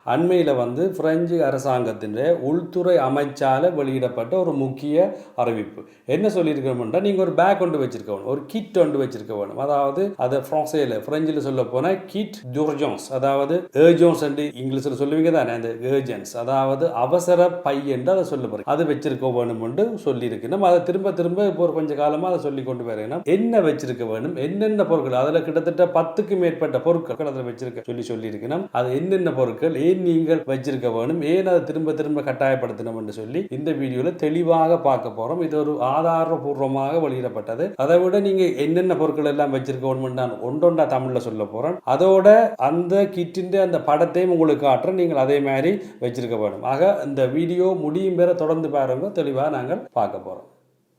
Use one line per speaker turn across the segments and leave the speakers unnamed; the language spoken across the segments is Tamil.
அண்மையில் பிரெஞ்சு அரசாங்கத்தின் உள்துறை அமைச்சால் வெளியிடப்பட்ட ஒரு முக்கிய அறிவிப்பு என்ன சொல்லியிருக்கோம்னா, நீங்கள் ஒரு பேக் ஒன்று வச்சிருக்க வேணும், ஒரு கிட் ஒன்று வச்சிருக்க வேணும். அதாவது அதை பிரெஞ்சில் சொல்ல போனால் கிட் d'urgence, அதாவது ஏர்ஜோன்ஸ் என்று இங்கிலீஷில் சொல்லுவீங்க தானே, அந்த ஏர்ஜென்ஸ், அதாவது அவசர பை என்று அதை சொல்ல போகிறேன், அது வச்சிருக்க வேணும் என்று சொல்லியிருக்கணும். அதை திரும்ப திரும்ப இப்போ ஒரு கொஞ்சம் காலமாக அதை சொல்லி கொண்டு வரணும். என்ன வச்சிருக்க வேணும், என்னென்ன பொருட்கள், அதில் கிட்டத்தட்ட 10க்கு மேற்பட்ட பொருட்கள் அதில் வச்சிருக்க சொல்லியிருக்கணும். அது என்னென்ன பொருட்கள், ஏன் நீங்கள் வச்சிருக்க வேணும், ஏன் அதை திரும்ப திரும்ப கட்டாயப்படுத்தணும் என்று சொல்லி இந்த வீடியோவில் தெளிவாக பார்க்க போகிறோம். இது ஒரு ஆதாரபூர்வமாக வெளியிடப்பட்டது. அதை விட நீங்கள் என்னென்ன பொருட்கள் எல்லாம் வச்சிருக்க வேணும் நான் ஒன்றொன்றா தமிழில் சொல்ல போகிறேன். அதோட அந்த கிட்டின் அந்த படத்தையும் உங்களுக்கு காட்டுறேன், நீங்கள் அதே மாதிரி வச்சிருக்க வேணும். ஆக இந்த வீடியோ முடியும் பேர தொடர்ந்து பாருங்க, தெளிவாக நாங்கள் பார்க்க போகிறோம்.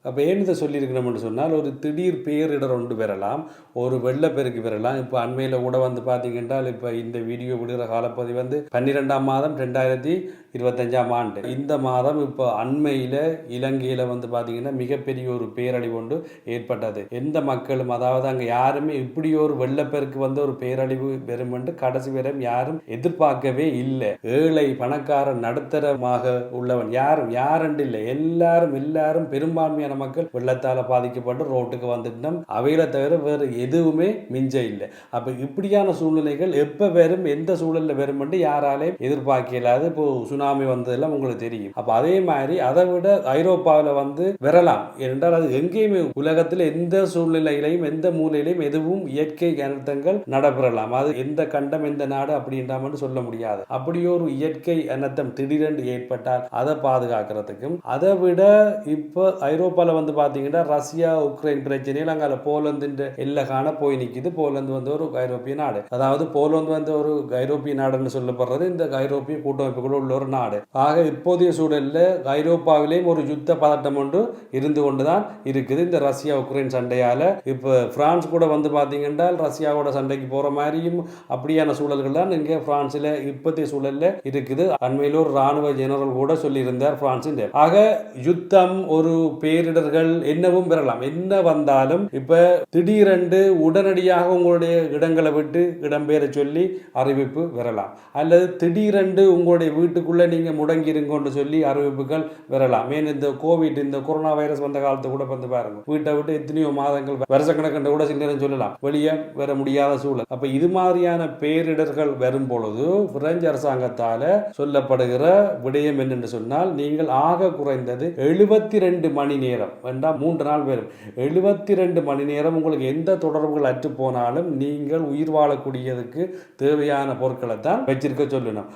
அப்போ ஏன் இதை சொல்லியிருக்கணும்னு சொன்னால், ஒரு திடீர் பேரிடர் ஒன்று பெறலாம், ஒரு வெள்ளப்பெருக்கு பெறலாம். இப்போ அண்மையில் கூட பார்த்தீங்கன்னா, இப்போ இந்த வீடியோ விடுகிற காலப்பதி 12ஆம் மாதம் 2025ஆம் ஆண்டு. இந்த மாதம் இப்போ அண்மையில் இலங்கையில் பார்த்தீங்கன்னா மிகப்பெரிய ஒரு பேரழிவு ஒன்று ஏற்பட்டது. எந்த மக்களும், அதாவது அங்கே யாருமே இப்படி ஒரு வெள்ளப்பெருக்கு ஒரு பேரழிவு பெறும் என்று கடைசி வரையும் யாரும் எதிர்பார்க்கவே இல்லை. ஏழை பணக்கார நடுத்தரமாக உள்ளவன் யாரும் இல்லை, எல்லாரும் பெரும்பான்மையான மக்கள் வெள்ளத்தால் பாதிக்கப்பட்டு ரோட்டுக்கு வந்துட்டோம். அவையில தவிர வேறு எதுவுமே மிஞ்ச இல்லை. அப்ப இப்படியான சூழ்நிலைகள் எப்ப வரும், எந்த சூழல்ல வரும் என்று யாராலையும் எதிர்பார்க்க இயலாது. இப்போ சுனாமி வந்ததெல்லாம் உங்களுக்கு தெரியும். அப்ப அதே மாதிரி அதை விட ஐரோப்பாவில் வரலாம் என்றால், அது எங்கேயுமே உலகத்தில் எந்த சூழ்நிலையிலையும் எந்த மூலையிலையும் எதுவும் இயற்கை அனர்த்தங்கள் நடைபெறலாம். அது எந்த கண்டம் எந்த நாடு அப்படின்றாம சொல்ல முடியாது. அப்படி ஒரு இயற்கை அனர்த்தம் திடீரென்று ஏற்பட்டால் அதை பாதுகாக்கிறதுக்கும், அதை விட இப்போ ஐரோப்பாவில் பார்த்தீங்கன்னா ரஷ்யா உக்ரைன் பிரச்சனையில் அங்கே போலந்தின் எல்லை காண போய் நிற்குது. போலந்து ஒரு ஐரோப்பிய நாடு, அதாவது போலந்து ஒரு ஐரோப்பிய நாடுன்னு சொல்லப்படுறது இந்த ஐரோப்பிய கூட்டமைப்புக்குள்ள உள்ள ஒரு நாடு. ஆக இப்போதைய சூழலில் ஐரோப்பாவிலேயும் ஒரு யுத்த பதட்டம் ஒன்று இருந்து கொண்டுதான் இருக்குது. இந்த ரஷ்யா உக்ரைன் சண்டையால் இப்போ பிரான்ஸ் கூட பார்த்தீங்கன்னா ரஷ்யாவோட சண்டைக்கு போற மாதிரியும் அப்படியான சூழல்கள் தான் இங்கே பிரான்ஸில் இப்போதைய சூழலில் இருக்குது. அண்மையில் ஒரு ராணுவ ஜெனரல் கூட சொல்லியிருந்தார் பிரான்சின். ஆக யுத்தம், ஒரு பேரிடர்கள் என்னவும் பெறலாம். என்ன வந்தாலும் இப்ப திடீரென்று உடனடியாக உங்களுடைய இடங்களை விட்டு இடம்பெயர சொல்லி அறிவிப்பு வரலாம், அல்லது திடீரென்று உங்களுடைய வீட்டுக்குள்ள நீங்க முடங்கி இருங்கன்னு சொல்லி அறிவிப்புகள் வரலாம். இந்த கோவிட், இந்த கொரோனா வைரஸ் வந்த காலத்தை கூட பாருங்க, வீட்டை விட்டு எத்தனையோ மாதங்கள் வருஷக்கணக்கு கூட சில சொல்லலாம் வெளியே வர முடியாத சூழல். அப்ப இது மாதிரியான பேரிடர்கள் வரும் பொழுது பிரெஞ்சு அரசாங்கத்தால சொல்லப்படுகிற விடயம் என்னென்று சொன்னால், நீங்கள் ஆக குறைந்தது 72 மணி நேரம் வேண்டாம், 3 நாள் வரும், 72 மணி நேரம் உங்களுக்கு எந்த தொடர்புகள் அற்று போனாலும் நீங்கள் உயிர் வாழக்கூடியதுக்கு தேவையான பொருட்களை தான் வச்சிருக்க சொல்லணும்.